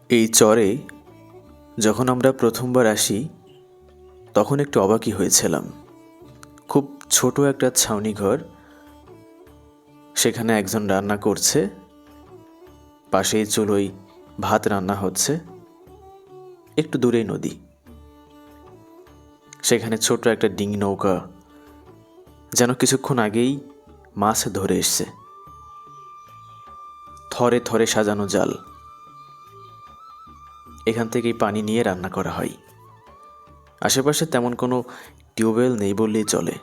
এই চরে যখন আমরা প্রথমবার আসি তখন একটু অবাকই হয়েছিলাম। খুব ছোট একটা ছাউনি ঘর, সেখানে একজন রান্না করছে, পাশেই চুলোয় ভাত রান্না হচ্ছে, একটু দূরেই নদী, সেখানে ছোট একটা ডিঙি নৌকা যেন কিছুক্ষণ আগেই মাছ ধরে এসছে, থরে থরে সাজানো জাল, এখান থেকেই পানি নিয়ে রান্না করা হয়। আশেপাশে তেমন কোনো টিউবওয়েল নেই বললেই চলে।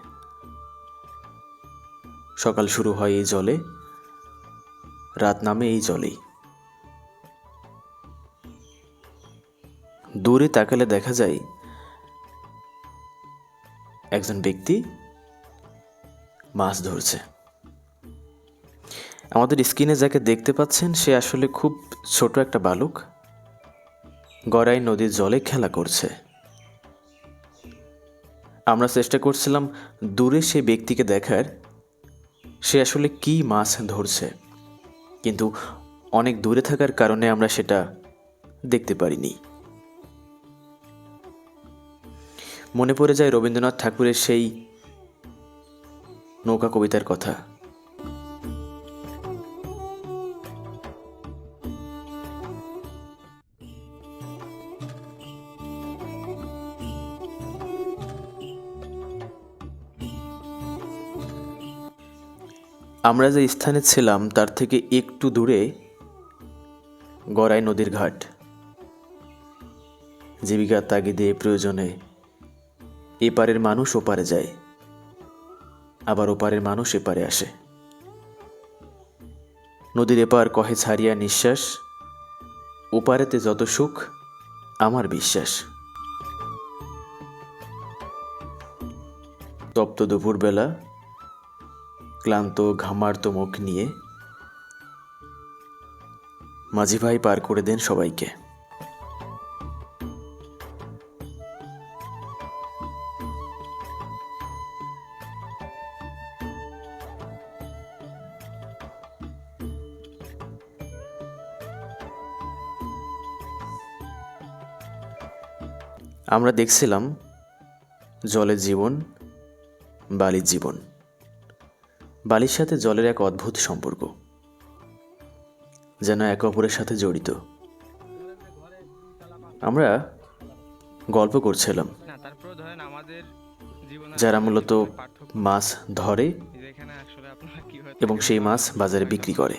সকাল শুরু হয় এই জলে, রাত নামে এই জলেই। দূরে তাকালে দেখা যায় একজন ব্যক্তি মাছ ধরছে। আমাদের স্ক্রিনে যাকে দেখতে পাচ্ছেন সে আসলে খুব ছোট একটা বালক, গড়াই নদীর জলে খেলা করছে। আমরা চেষ্টা করছিলাম দূরে সে ব্যক্তিকে দেখার, সে আসলে কি মাছ ধরছে, কিন্তু অনেক দূরে থাকার কারণে আমরা সেটা দেখতে পারিনি। মনে পড়ে যায় রবীন্দ্রনাথ ঠাকুরের সেই নৌকা কবিতার কথা। আমরা যে স্থানে ছিলাম তার থেকে একটু দূরে গড়াই নদীর ঘাট। জীবিকার তাগিদে প্রয়োজনে এপারের মানুষ ওপারে যায়, আবার ওপারের মানুষ এপারে আসে। নদীর এপার কহে ছাড়িয়া নিঃশ্বাস, ওপারেতে যত সুখ আমার বিশ্বাস। তপ্ত দুপুরবেলা ক্লান্ত ঘামার্ত মুখ নিয়ে মাঝি ভাই পার করে দেন সবাইকে। আমরা দেখছিলাম জলের জীবন, বালির জীবন। বালির সাথে জলের এক অদ্ভুত সম্পর্ক, যেন একে অপরের সাথে জড়িত। আমরা গল্প করছিলাম, যারা মূলত মাছ ধরে এবং সেই মাছ বাজারে বিক্রি করে।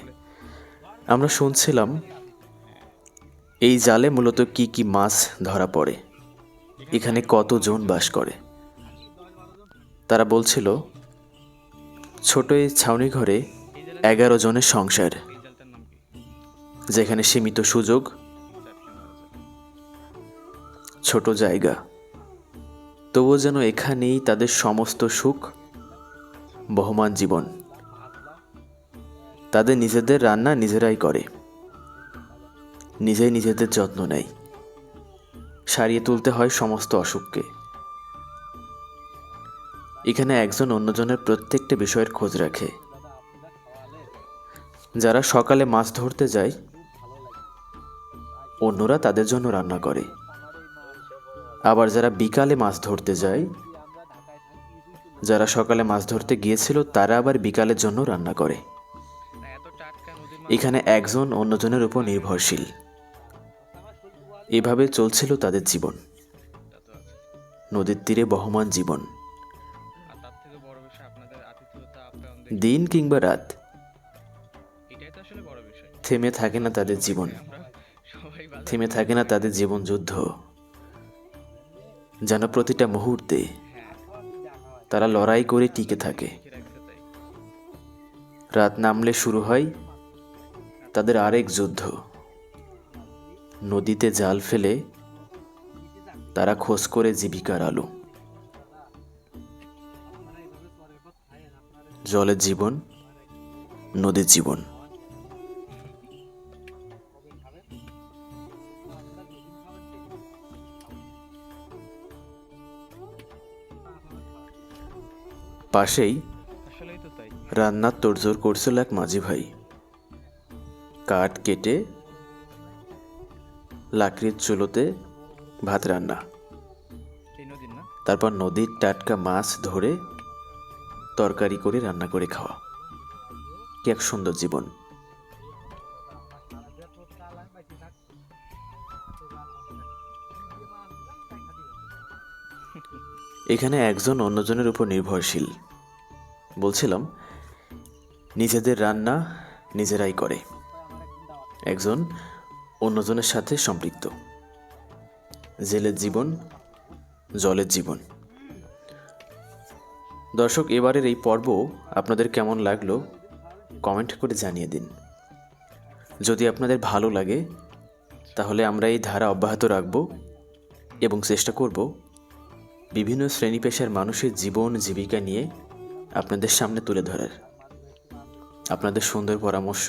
আমরা শুনছিলাম এই জালে মূলত কি কি মাছ ধরা পড়ে, এখানে কতজন বাস করে। তারা বলছিল ছোট এই ছাউনি ঘরে 11 জনের সংসার, যেখানে সীমিত সুযোগ, ছোট জায়গা, তবুও যেন এখানেই তাদের সমস্ত সুখ, বহমান জীবন। তাদের নিজেদের রান্না নিজেরাই করে, নিজেই নিজেদের যত্ন নেয়, সারিয়ে তুলতে হয় সমস্ত অসুখকে। এখানে একজন অন্যজনের প্রত্যেকটা বিষয়ের খোঁজ রাখে। যারা সকালে মাছ ধরতে যায়, অন্যরা তাদের জন্য রান্না করে। আবার যারা বিকালে মাছ ধরতে যায়, যারা সকালে মাছ ধরতে গিয়েছিল তারা আবার বিকালের জন্য রান্না করে। এখানে একজন অন্যজনের উপর নির্ভরশীল। এভাবে চলছিল তাদের জীবন, নদীর তীরে বহমান জীবন। দিন কিংবা রাত থেমে থাকে না তাদের জীবন, থেমে থাকে না তাদের জীবন যুদ্ধ। যেন প্রতিটা মুহূর্তে তারা লড়াই করে টিকে থাকে। রাত নামলে শুরু হয় তাদের আরেক যুদ্ধ। নদীতে জাল ফেলে তারা খোঁজ করে জীবিকার আলো। জলের জীবন, নদীর জীবন। পাশেই রান্নার তোড়জোড় করছিল এক মাঝি ভাই। কাঠ কেটে লাকড়ির চুলোতে ভাত রান্না, তারপর নদীর টাটকা মাছ ধরে তরকারি করে রান্না করে খাওয়া। কি এক সুন্দর জীবন। এখানে একজন অন্যজনের উপর নির্ভরশীল। বলছিলাম, নিজেদের রান্না নিজেরাই করে, একজন অন্যজনের সাথে সম্পৃক্ত। জেলের জীবন, জলের জীবন। দর্শক, এবারের এই পর্ব আপনাদের কেমন লাগলো কমেন্ট করে জানিয়ে দিন। যদি আপনাদের ভালো লাগে তাহলে আমরা এই ধারা অব্যাহত রাখব এবং চেষ্টা করব বিভিন্ন শ্রেণী পেশার মানুষের জীবন জীবিকা নিয়ে আপনাদের সামনে তুলে ধরার। আপনাদের সুন্দর পরামর্শ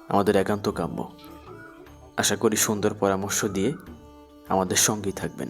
আমাদের একান্ত কাম্য। আশা করি সুন্দর পরামর্শ দিয়ে আমাদের সঙ্গেই থাকবেন।